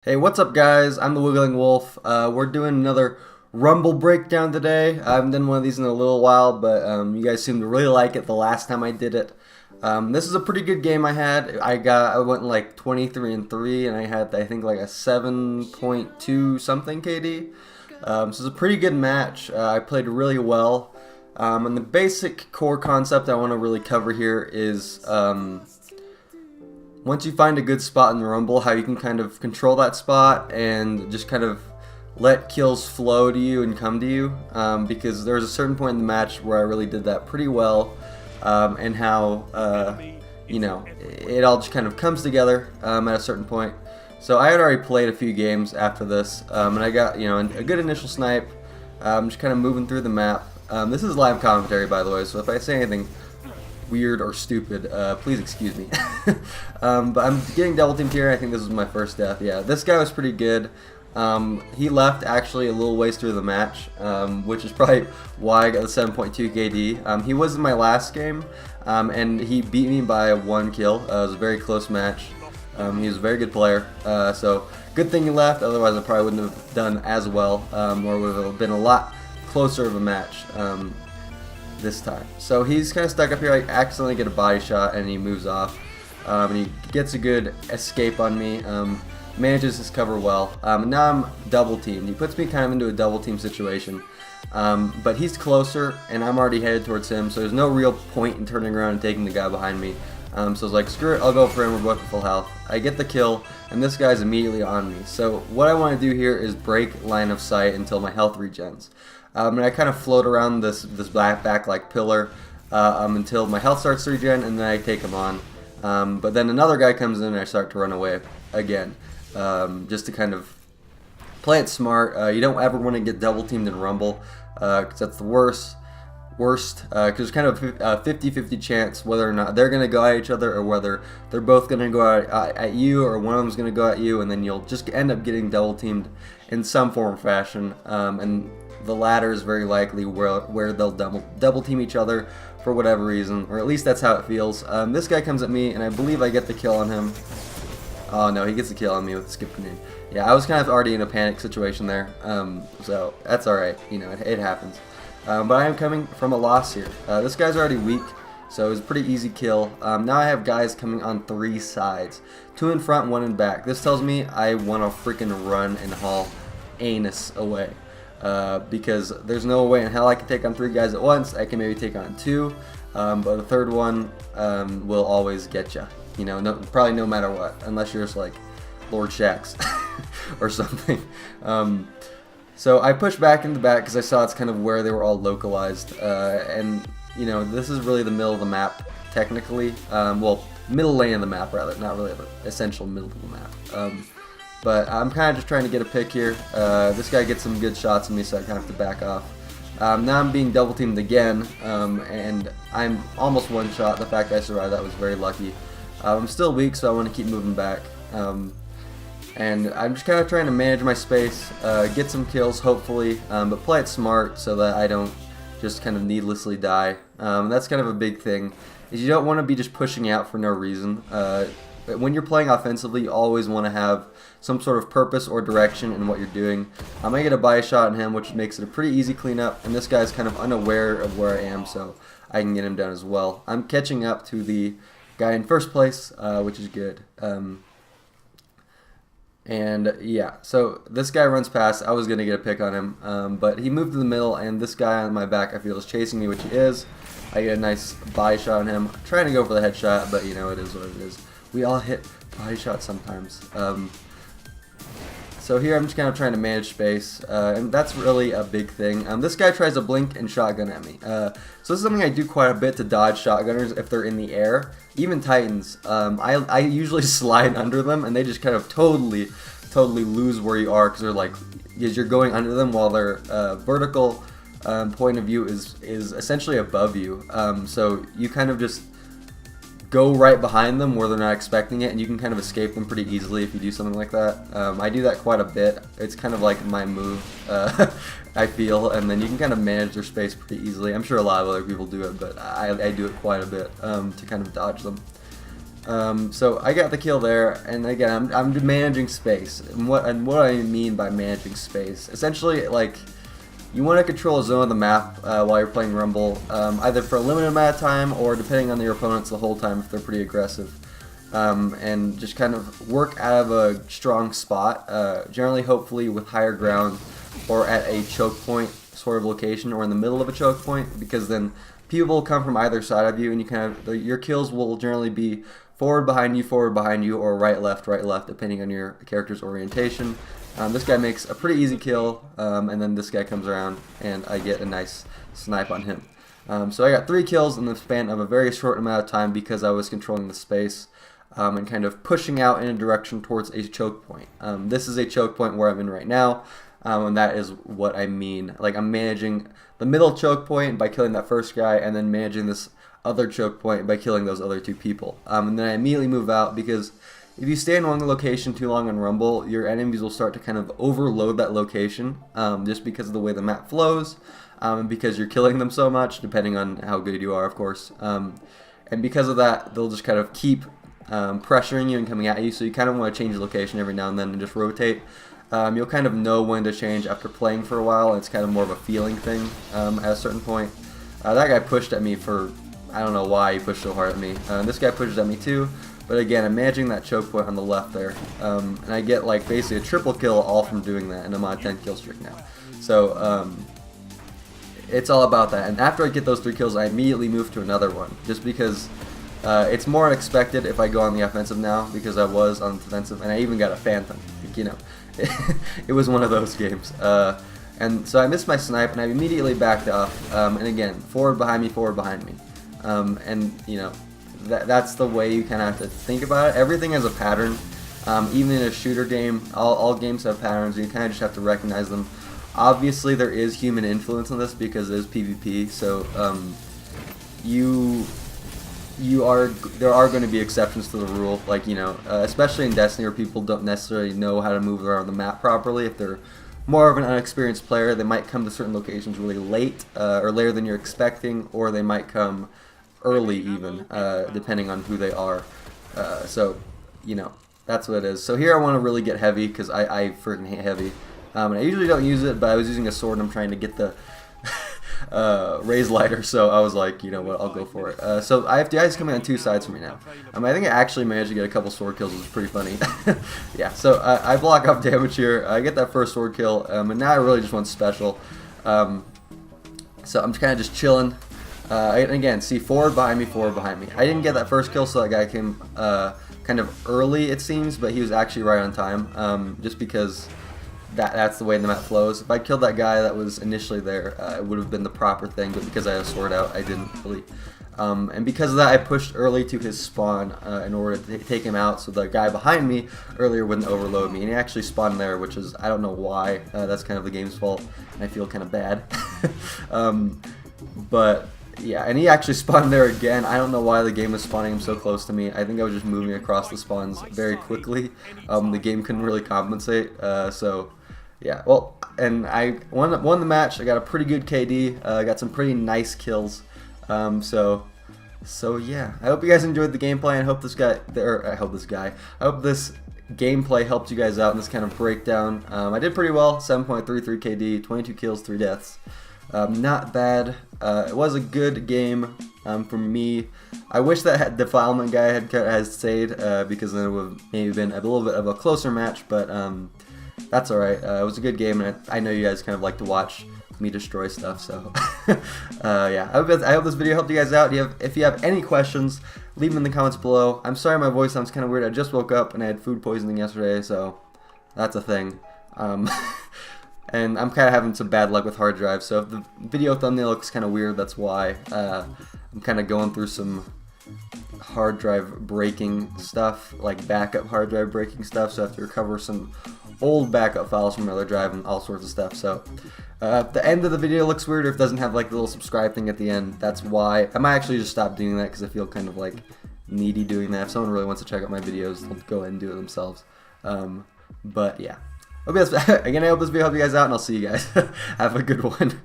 Hey, what's up, guys? I'm the Wiggling Wolf. We're doing another Rumble breakdown today. I haven't done one of these in a little while, but you guys seemed to really like it the last time I did it. This is a pretty good game I had. I went like 23-3, and I had I think like a 7.2 something KD. So it's a pretty good match. I played really well. And the basic core concept I want to really cover here is once you find a good spot in the Rumble, how you can kind of control that spot and just kind of let kills flow to you and come to you. Because there was a certain point in the match where I really did that pretty well, and how it all just kind of comes together at a certain point. So I had already played a few games after this, and I got a good initial snipe. Just kind of moving through the map. This is live commentary, by the way, so if I say anything weird or stupid, please excuse me. But I'm getting double teamed here. I think this is my first death. Yeah, this guy was pretty good. He left actually a little ways through the match, which is probably why I got the 7.2 KD. He was in my last game, and he beat me by 1 kill. It was a very close match. He was a very good player, so good thing he left, otherwise I probably wouldn't have done as well, or would have been a lot closer of a match this time. So he's kind of stuck up here. I accidentally get a body shot and he moves off, and he gets a good escape on me, manages his cover well. Now I'm double teamed. He puts me kind of into a double team situation, but he's closer and I'm already headed towards him, so there's no real point in turning around and taking the guy behind me. So I was like, screw it, I'll go for him. We're both at full health. I get the kill, and this guy's immediately on me. So what I want to do here is break line of sight until my health regens. And I kind of float around this back like pillar until my health starts to regen, and then I take him on. But then another guy comes in and I start to run away again, just to kind of play it smart. You don't ever want to get double teamed in Rumble, because that's the worst, because there's kind of a 50-50 chance whether or not they're going to go at each other, or whether they're both going to go at you, or one of them's going to go at you, and then you'll just end up getting double teamed in some form or fashion. And the latter is very likely where they'll double team each other for whatever reason, or at least that's how it feels. This guy comes at me, and I believe I get the kill on him. Oh no, he gets the kill on me with the skip grenade. Yeah, I was kind of already in a panic situation there, so that's alright, it happens. But I am coming from a loss here. This guy's already weak, so it was a pretty easy kill. Now I have guys coming on 3 sides. 2 in front, 1 in back. This tells me I want to freaking run and haul anus away. Because there's no way in hell I can take on 3 guys at once. I can maybe take on 2, but the third one will always get you. Probably no matter what, unless you're just like Lord Shax or something. So I pushed back in the back because I saw it's kind of where they were all localized, and this is really the middle of the map technically. Well, middle lane of the map rather, not really the essential middle of the map. But I'm kind of just trying to get a pick here. This guy gets some good shots on me, so I kind of have to back off. Now I'm being double teamed again, and I'm almost one shot. The fact I survived that was very lucky. I'm still weak, so I want to keep moving back. And I'm just kind of trying to manage my space, get some kills hopefully, but play it smart so that I don't just kind of needlessly die. That's kind of a big thing, is you don't want to be just pushing out for no reason. When you're playing offensively, you always want to have some sort of purpose or direction in what you're doing. I get a body shot on him, which makes it a pretty easy cleanup, and this guy's kind of unaware of where I am, so I can get him down as well. I'm catching up to the guy in first place, which is good. And yeah, so this guy runs past. I was going to get a pick on him, but he moved to the middle, and this guy on my back I feel is chasing me, which he is. I get a nice body shot on him. I'm trying to go for the headshot, but it is what it is. We all hit body shots sometimes. So here I'm just kind of trying to manage space, and that's really a big thing. This guy tries to blink and shotgun at me. So this is something I do quite a bit to dodge shotgunners if they're in the air. Even Titans, I usually slide under them, and they just kind of totally lose where you are, because you're going under them while their vertical point of view is essentially above you. So you kind of just go right behind them where they're not expecting it, and you can kind of escape them pretty easily if you do something like that. I do that quite a bit. It's kind of like my move, I feel, and then you can kind of manage their space pretty easily. I'm sure a lot of other people do it, but I do it quite a bit to kind of dodge them. So I got the kill there, and again, I'm managing space. And what I mean by managing space, essentially, like, you want to control a zone of the map while you're playing Rumble, either for a limited amount of time or depending on your opponents the whole time if they're pretty aggressive. And just kind of work out of a strong spot, generally, hopefully, with higher ground or at a choke point sort of location or in the middle of a choke point, because then people will come from either side of you, and you kind of your kills will generally be forward behind you, or right left, depending on your character's orientation. This guy makes a pretty easy kill, and then this guy comes around, and I get a nice snipe on him. So I got 3 kills in the span of a very short amount of time because I was controlling the space and kind of pushing out in a direction towards a choke point. This is a choke point where I'm in right now, and that is what I mean. Like, I'm managing the middle choke point by killing that first guy, and then managing this other choke point by killing those other 2 people. And then I immediately move out, because if you stay in one location too long on Rumble, your enemies will start to kind of overload that location, just because of the way the map flows, and because you're killing them so much, depending on how good you are, of course. And because of that, they'll just kind of keep pressuring you and coming at you, so you kind of want to change the location every now and then and just rotate. You'll kind of know when to change after playing for a while, and it's kind of more of a feeling thing at a certain point. That guy pushed at me for, I don't know why he pushed so hard at me. This guy pushes at me too, but again, I'm managing that choke point on the left there, and I get like basically a triple kill all from doing that, and I'm on a 10 kill streak now. So it's all about that, and after I get those 3 kills, I immediately move to another one, just because it's more unexpected if I go on the offensive now, because I was on the defensive, and I even got a Phantom, you know. It was one of those games. And so I missed my snipe, and I immediately backed off, and again, forward behind me. And, you know, that's the way you kind of have to think about it. Everything has a pattern. Even in a shooter game, all games have patterns, and you kind of just have to recognize them. Obviously, there is human influence in this because it is PvP, so there are going to be exceptions to the rule, like, you know, especially in Destiny, where people don't necessarily know how to move around the map properly. If they're more of an unexperienced player, they might come to certain locations really late, or later than you're expecting, or they might come early even, depending on who they are. So, you know, that's what it is. So here I want to really get heavy, because I freaking hate heavy. And I usually don't use it, but I was using a sword, and I'm trying to get the raised lighter, so I was like, you know what, I'll go for it. So I have guys coming on 2 sides for me now. I think I actually managed to get a couple sword kills, which was pretty funny. Yeah, so I block off damage here. I get that first sword kill, and now I really just want special. So I'm kind of just chilling. And again, see, forward behind me. I didn't get that first kill, so that guy came kind of early, it seems, but he was actually right on time, just because that's the way the map flows. If I killed that guy that was initially there, it would have been the proper thing, but because I had a sword out, I didn't really. And because of that, I pushed early to his spawn in order to take him out, so the guy behind me earlier wouldn't overload me. And he actually spawned there, which is, I don't know why. That's kind of the game's fault, and I feel kind of bad. But yeah, and he actually spawned there again. I don't know why the game was spawning him so close to me. I think I was just moving across the spawns very quickly. The game couldn't really compensate, so yeah, well, and I won the match. I got a pretty good KD. I got some pretty nice kills. So yeah, I hope you guys enjoyed the gameplay, and I hope this gameplay helped you guys out in this kind of breakdown. I did pretty well, 7.33 KD, 22 kills, 3 deaths. Not bad. It was a good game for me. I wish that Defilement guy had stayed, because then it would have maybe been a little bit of a closer match, but that's alright. It was a good game, and I know you guys kind of like to watch me destroy stuff, so yeah, I hope this video helped you guys out. If you have any questions, leave them in the comments below. I'm sorry my voice sounds kind of weird. I just woke up and I had food poisoning yesterday, so that's a thing. And I'm kind of having some bad luck with hard drives, so if the video thumbnail looks kind of weird, that's why. I'm kind of going through some hard drive breaking stuff, like backup hard drive breaking stuff, so I have to recover some old backup files from another drive and all sorts of stuff. So if the end of the video looks weird, or if it doesn't have like the little subscribe thing at the end, that's why. I might actually just stop doing that, because I feel kind of like needy doing that. If someone really wants to check out my videos, they'll go ahead and do it themselves. But yeah, again, I hope this video helped you guys out, and I'll see you guys. Have a good one.